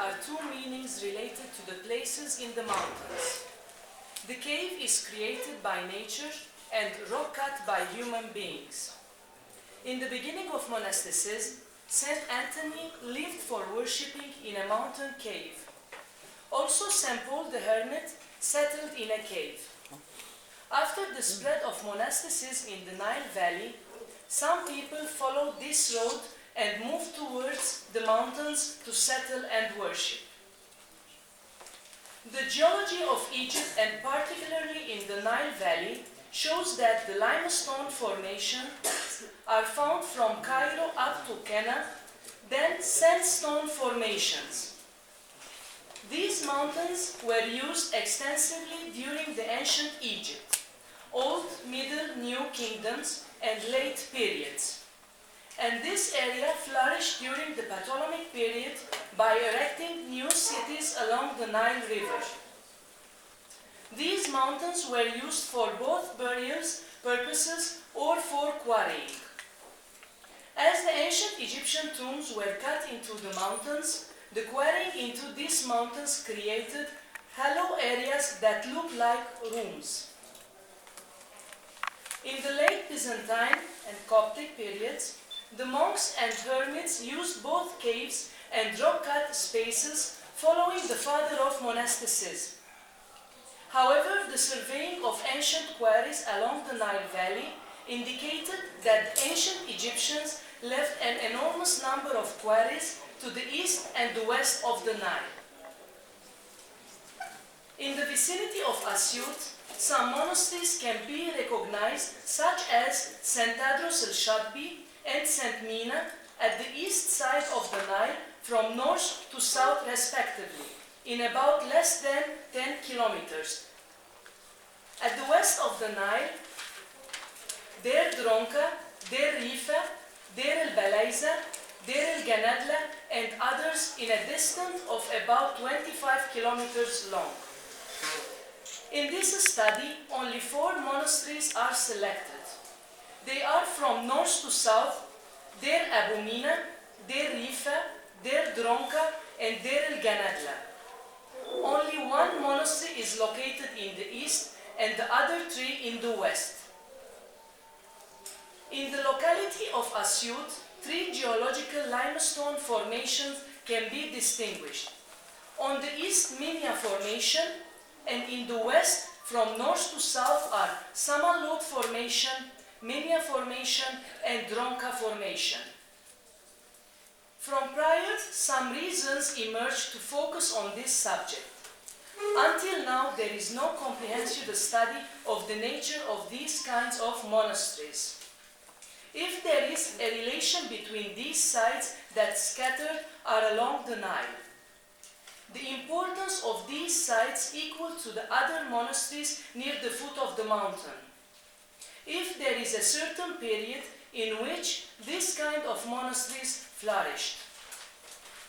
are two meanings related to the places in the mountains. The cave is created by nature and rock cut by human beings. In the beginning of monasticism, Saint Anthony lived for worshipping in a mountain cave. Also, Saint Paul the Hermit settled in a cave. After the spread of monasticism in the Nile Valley, some people followed this road and moved towards the mountains to settle and worship. The geology of Egypt, and particularly in the Nile Valley, shows that the limestone formations are found from Cairo up to Kenna, then sandstone formations. These mountains were used extensively during the ancient Egypt, Old, Middle, New Kingdoms, and late periods. And this area flourished during the Ptolemaic period by erecting new cities along the Nile River. These mountains were used for both burial purposes or for quarrying. As the ancient Egyptian tombs were cut into the mountains, the quarrying into these mountains created hollow areas that look like rooms. In the late Byzantine and Coptic periods, the monks and hermits used both caves and rock-cut spaces following the father of monasticism. However, the surveying of ancient quarries along the Nile Valley indicated that the ancient Egyptians left an enormous number of quarries to the east and the west of the Nile. In the vicinity of Assyut, some monasteries can be recognized, such as St. Tadros el-Shadbi and St. Mina at the east side of the Nile from north to south respectively, in about less than 10 kilometers. At the west of the Nile, Deir Dronka, Deir Rifa, Deir el-Balayza, Deir el-Ganadla, and others in a distance of about 25 kilometers long. In this study, only 4 monasteries are selected. They are from north to south: Deir Abu Mina, Deir Rifa, Deir Dronka, and Deir el-Ganadla. Only 1 monastery is located in the east and the other 3 in the west. In the locality of Assyut, 3 geological limestone formations can be distinguished. On the east, Minya Formation, and in the west, from north to south, are Samanlot Formation, Minya Formation, and Dronka Formation. From prior, some reasons emerged to focus on this subject. Until now, there is no comprehensive study of the nature of these kinds of monasteries. If there is a relation between these sites that scattered are along the Nile, the importance of these sites equal to the other monasteries near the foot of the mountain. If there is a certain period in which this kind of monasteries flourished.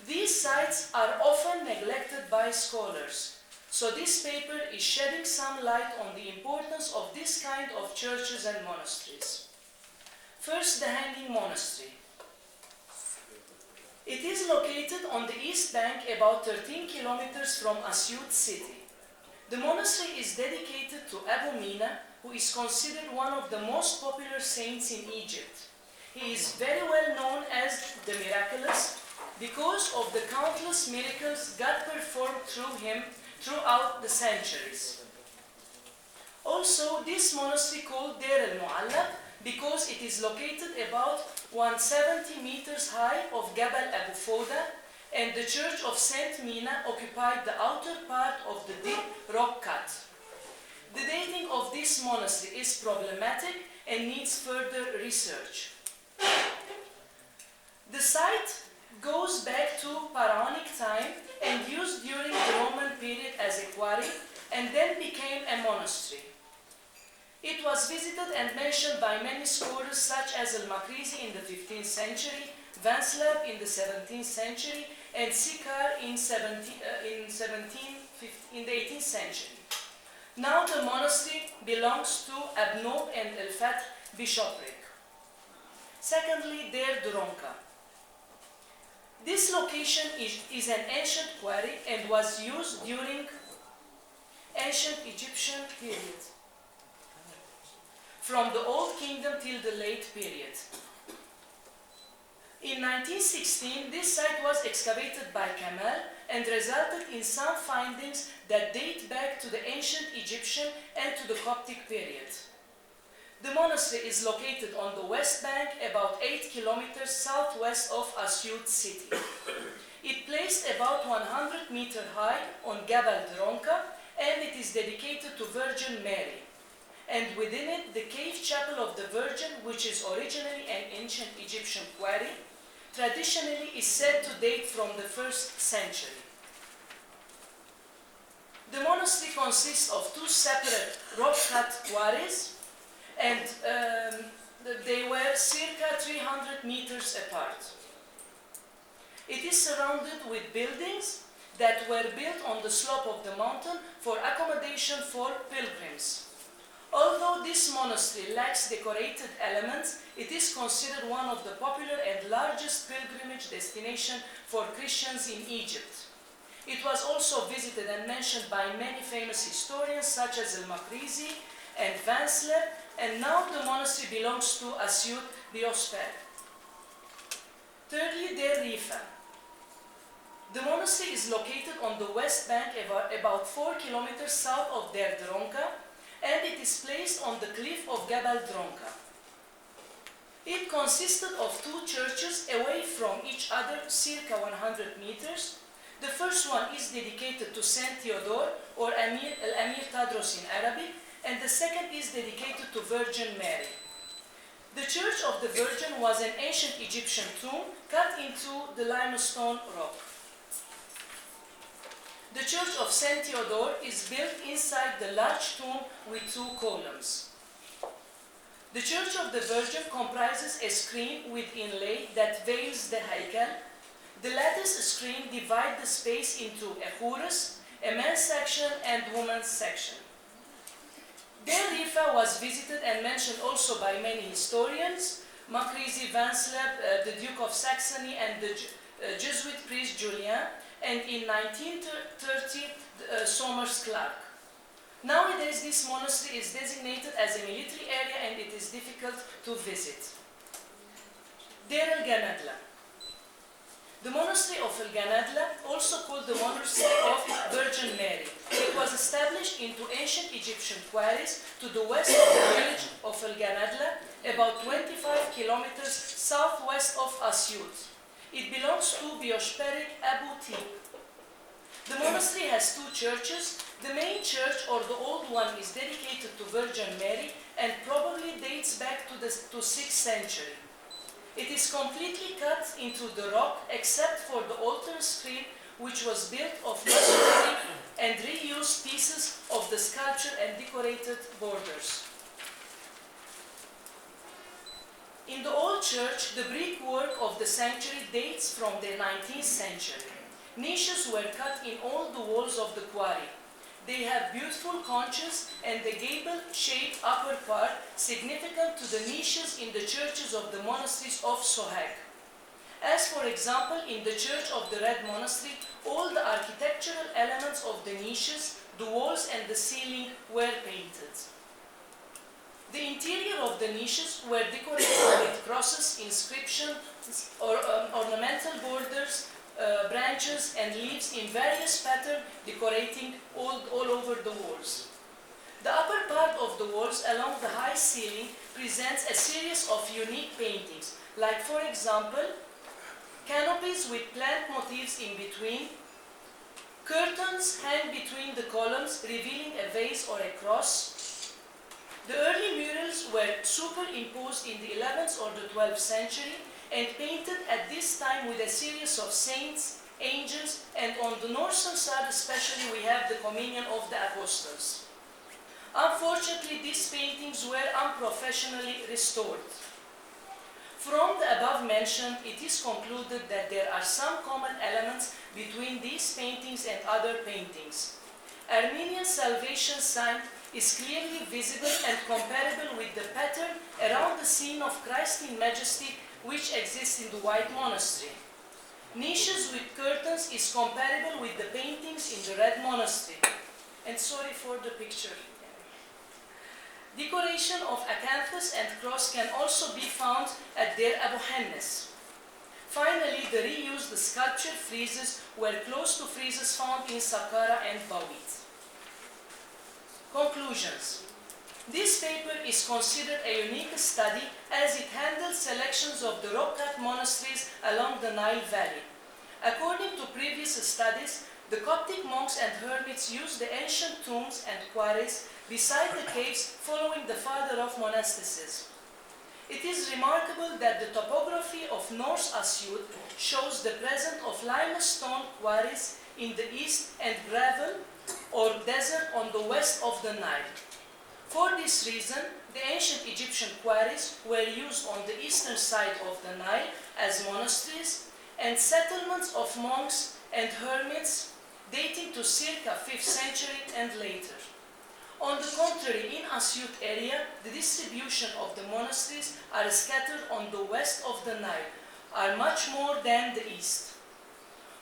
These sites are often neglected by scholars, so this paper is shedding some light on the importance of this kind of churches and monasteries. First, the Hanging Monastery. It is located on the east bank about 13 kilometers from Assyut city. The monastery is dedicated to Abu Mina, who is considered one of the most popular saints in Egypt. He is very well known as the Miraculous because of the countless miracles God performed through him throughout the centuries. Also, this monastery called Deir el-Mu'allaq because it is located about 170 meters high of Jabal Abu Fawda, and the church of Saint Mina occupied the outer part of the deep rock cut. The dating of this monastery is problematic and needs further research. The site goes back to pharaonic time and used during the Roman period as a quarry and then became a monastery. It was visited and mentioned by many scholars such as Al-Makrizi in the 15th century, Vanslab in the 17th century, and Sikar in the 18th century. Now the monastery belongs to Abnob and El-Fath bishopric. Secondly, Deir Dronka. This location is an ancient quarry and was used during ancient Egyptian period, from the Old Kingdom till the late period. In 1916, this site was excavated by Kamal and resulted in some findings that date back to the ancient Egyptian and to the Coptic period. The monastery is located on the west bank, about 8 kilometers southwest of Assyut city. It placed about 100 meters high on Jabal Dronka, and it is dedicated to Virgin Mary. And within it, the cave chapel of the Virgin, which is originally an ancient Egyptian quarry, traditionally is said to date from the 1st century. The monastery consists of 2 separate rock-cut quarries, and they were circa 300 meters apart. It is surrounded with buildings that were built on the slope of the mountain for accommodation for pilgrims. Although this monastery lacks decorated elements, it is considered one of the popular and largest pilgrimage destinations for Christians in Egypt. It was also visited and mentioned by many famous historians such as El-Makrizi and Vansleb, and now the monastery belongs to Assyut Biosphère. Thirdly, Der Rifa. The monastery is located on the west bank about 4 kilometers south of Der Dronka, and it is placed on the cliff of Jabal Dronka. It consisted of 2 churches away from each other, circa 100 meters. The first one is dedicated to Saint Theodore, or Amir Tadros in Arabic, and the second is dedicated to Virgin Mary. The Church of the Virgin was an ancient Egyptian tomb cut into the limestone rock. The Church of Saint Theodore is built inside the large tomb with 2 columns. The Church of the Virgin comprises a screen with inlay that veils the Haikal. The lattice screen divides the space into a hurus, a men's section, and women's section. Der Rifa was visited and mentioned also by many historians, Makrizi, Vansleb, the Duke of Saxony, and the Jesuit priest Julian, and in 1930, Somers Clark. Nowadays, this monastery is designated as a military area and it is difficult to visit. Der el-Ganadla. The monastery of El-Ganadla, also called the monastery of Virgin Mary. It was established into ancient Egyptian quarries to the west of the village of El-Ganadla, about 25 kilometers southwest of Assyut. It belongs to Biosperic Abu Tib. The monastery has 2 churches. The main church, or the old one, is dedicated to Virgin Mary and probably dates back to the 6th century. It is completely cut into the rock except for the altar screen, which was built of masonry and reused pieces of the sculpture and decorated borders. In the old church, the brickwork of the sanctuary dates from the 19th century. Niches were cut in all the walls of the quarry. They have beautiful conches and the gable-shaped upper part, significant to the niches in the churches of the monasteries of Sohag. As for example, in the Church of the Red Monastery, all the architectural elements of the niches, the walls and the ceiling were painted. The interior of the niches were decorated with crosses, inscriptions, or ornamental borders, branches and leaves in various patterns decorating all over the walls. The upper part of the walls along the high ceiling presents a series of unique paintings, like for example, canopies with plant motifs in between, curtains hang between the columns revealing a vase or a cross. The early murals were superimposed in the 11th or the 12th century and painted at this time with a series of saints, angels, and on the northern side especially we have the Communion of the Apostles. Unfortunately, these paintings were unprofessionally restored. From the above mentioned, it is concluded that there are some common elements between these paintings and other paintings. Armenian salvation sign is clearly visible and comparable with the pattern around the scene of Christ in Majesty which exists in the White Monastery. Niches with curtains is comparable with the paintings in the Red Monastery. And sorry for the picture. Decoration of acanthus and cross can also be found at Deir Abu Hannes. Finally, the reused sculpture friezes were close to friezes found in Saqqara and Bawit. Conclusions. This paper is considered a unique study as it handles selections of the rock-cut monasteries along the Nile Valley. According to previous studies, the Coptic monks and hermits used the ancient tombs and quarries beside the caves following the father of monasticism. It is remarkable that the topography of North Assyut shows the presence of limestone quarries in the east and gravel or desert on the west of the Nile. For this reason, the ancient Egyptian quarries were used on the eastern side of the Nile as monasteries and settlements of monks and hermits dating to circa 5th century and later. On the contrary, in Assyut area, the distribution of the monasteries are scattered on the west of the Nile, are much more than the east.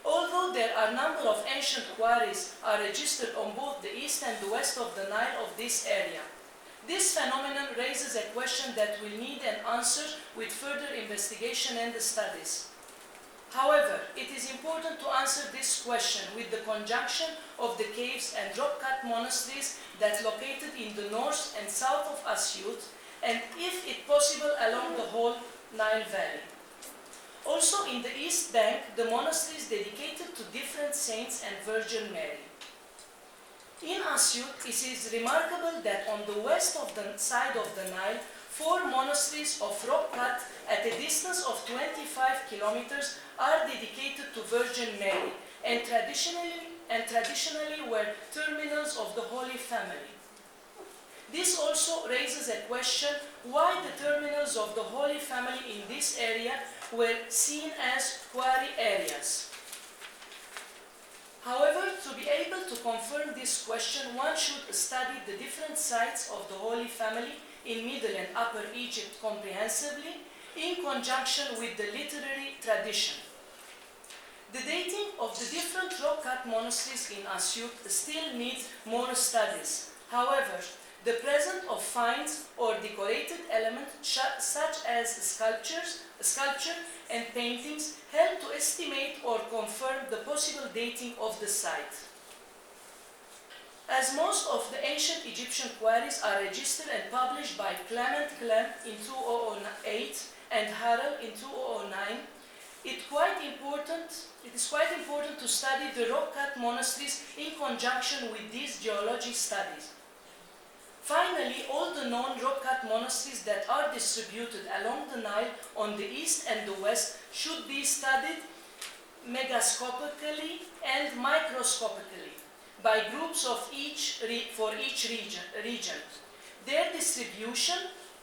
Although there are a number of ancient quarries are registered on both the east and the west of the Nile of this area, this phenomenon raises a question that will need an answer with further investigation and studies. However, it is important to answer this question with the conjunction of the caves and rock-cut monasteries that located in the north and south of Assyut, and if it possible along the whole Nile Valley. Also in the east bank, the monasteries dedicated to different saints and Virgin Mary. In Assyut, it is remarkable that on the west of the side of the Nile, 4 monasteries of rock cut at a distance of 25 kilometers are dedicated to Virgin Mary and traditionally were terminals of the Holy Family. This also raises a question why the terminals of the Holy Family in this area were seen as quarry areas. However, to be able to confirm this question, one should study the different sites of the Holy Family in Middle and Upper Egypt comprehensively, in conjunction with the literary tradition. The dating of the different rock-cut monasteries in Assyut still needs more studies. However, the presence of finds or decorated elements such as sculpture and paintings help to estimate or confirm the possible dating of the site. As most of the ancient Egyptian quarries are registered and published by Clement Clem in 2008 and Harrell in 2009, it is quite important to study the rock-cut monasteries in conjunction with these geologic studies. Finally, all the known rock-cut monasteries that are distributed along the Nile on the east and the west should be studied megascopically and microscopically by groups of for each region, their distribution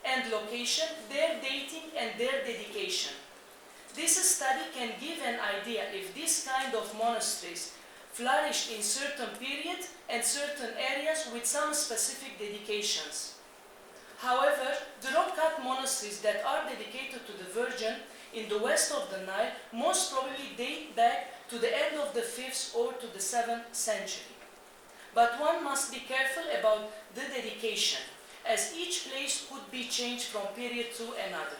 and location, their dating and their dedication. This study can give an idea if this kind of monasteries flourished in certain periods and certain areas with some specific dedications. However, the rock-cut monasteries that are dedicated to the Virgin in the west of the Nile most probably date back to the end of the 5th or to the 7th century. But one must be careful about the dedication, as each place could be changed from period to another.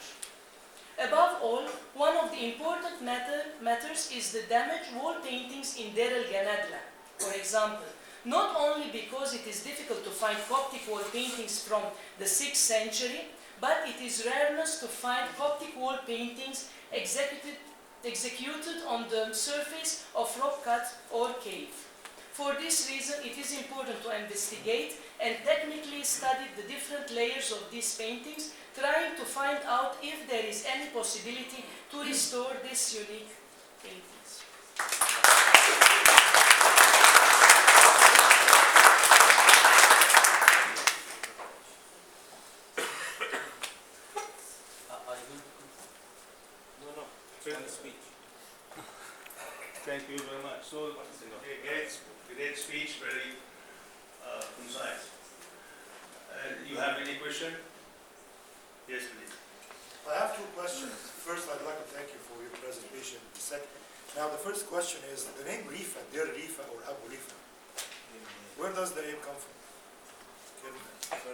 Above all, one of the important matters is the damaged wall paintings in Deir el-Ganadla, for example, not only because it is difficult to find Coptic wall paintings from the 6th century, but it is rareness to find Coptic wall paintings executed on the surface of rock cut or cave. For this reason, it is important to investigate and technically study the different layers of these paintings, trying to find out if there is any possibility to restore these unique paintings. Thank you very much. So, great speech, very concise. You have any question? Yes, please. I have 2 questions. First, I'd like to thank you for your presentation. Now the first question is the name Rifa, Dir Rifa or Abu Rifa. Where does the name come from?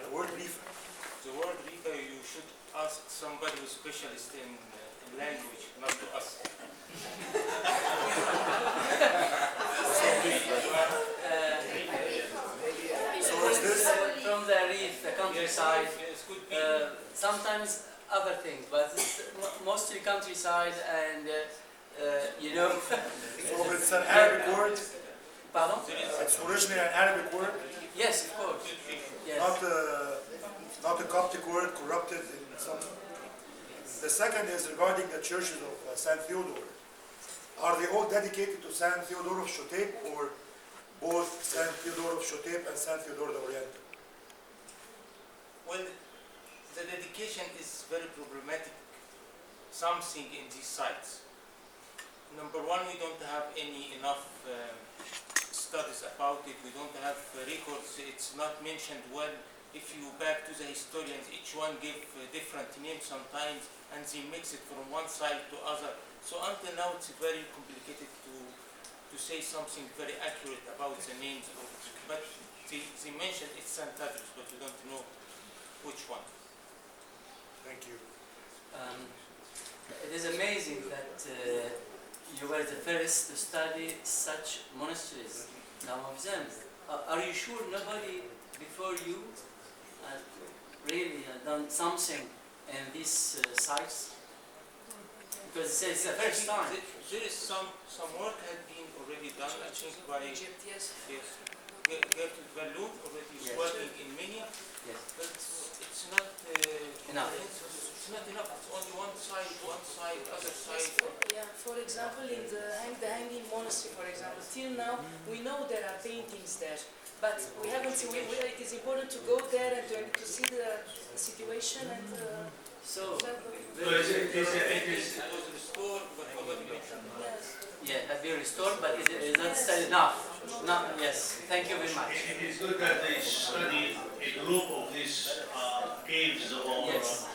The word Rifa. The word Rifa, you should ask somebody who's specialist in language, not to us. So is this From the reef, the countryside, Yes, could be. sometimes other things, but it's mostly countryside and, you know. so it's an Arabic word? Pardon? It's originally an Arabic word, Yes, of course. Yes. not a Coptic word corrupted in some. The second is regarding the churches of Saint Theodore. Are they all dedicated to Saint Theodore of Shotep, or both Saint Theodore of Shotep and Saint Theodore the Oriental? Well, the dedication is very problematic, something in these sites. Number one, we don't have enough studies about it. We don't have records. It's not mentioned well. If you back to the historians, each one give different names sometimes, and they mix it from one side to other. So until now, it's very complicated to say something very accurate about the names of it. But they mentioned it's St. Tadros, but we don't know which one. Thank you. It is amazing that you were the first to study such monasteries, some of them. Are you sure nobody before you really done something in these sites? Because it's the first time. There is some work had been already done, I think, by Egypt, yes. Gertrude Balloon already is Yes. working in Minya, Yes. but it's not Enough. It's not enough. It's only one side, other Yes, side. for example, in the Hanging Monastery, for example, till now we know there are paintings there, but we haven't seen. It is important to go there and to see the situation and. So, So It was restored, but nobody mentioned it. Yes. yeah, have been restored, but it is not still enough. No, yes, thank you very much. It is good that they study a group of these caves or Yes.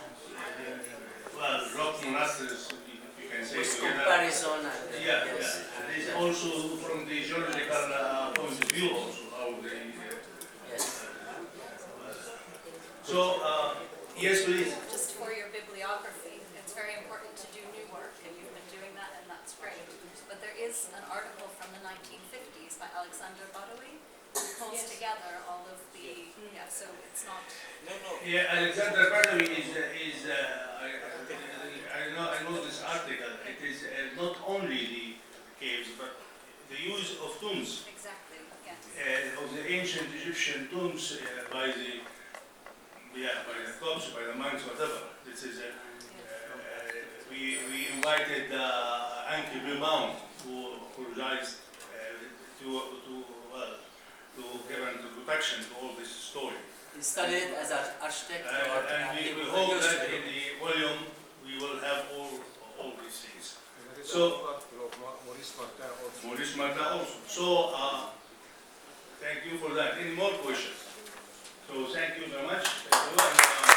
well, rock monasteries, if you can say With together. comparison and, Yeah, yes. yeah. It is also from the geological point of view also how they. Yes. So yes, please. Just for your bibliography, it's very important to do new work, and you've been doing that, and that's great. But there is an article from the 1950s by Alexander Badawi, who pulls Yes. together all of the, so it's not, No. Yeah, Alexander Badawi is I know this article. It is not only the caves, but the use of tombs, exactly, yes. of the ancient Egyptian tombs by the Copts, by the monks, whatever. This is we invited Anki Bimaun, who apologized to give an introduction to all this story. He studied as an architect or And we he hope used that to in do. the volume we will have all these things. So Maurice Martin also. So thank you for that. Any more questions? So thank you very much. Everyone.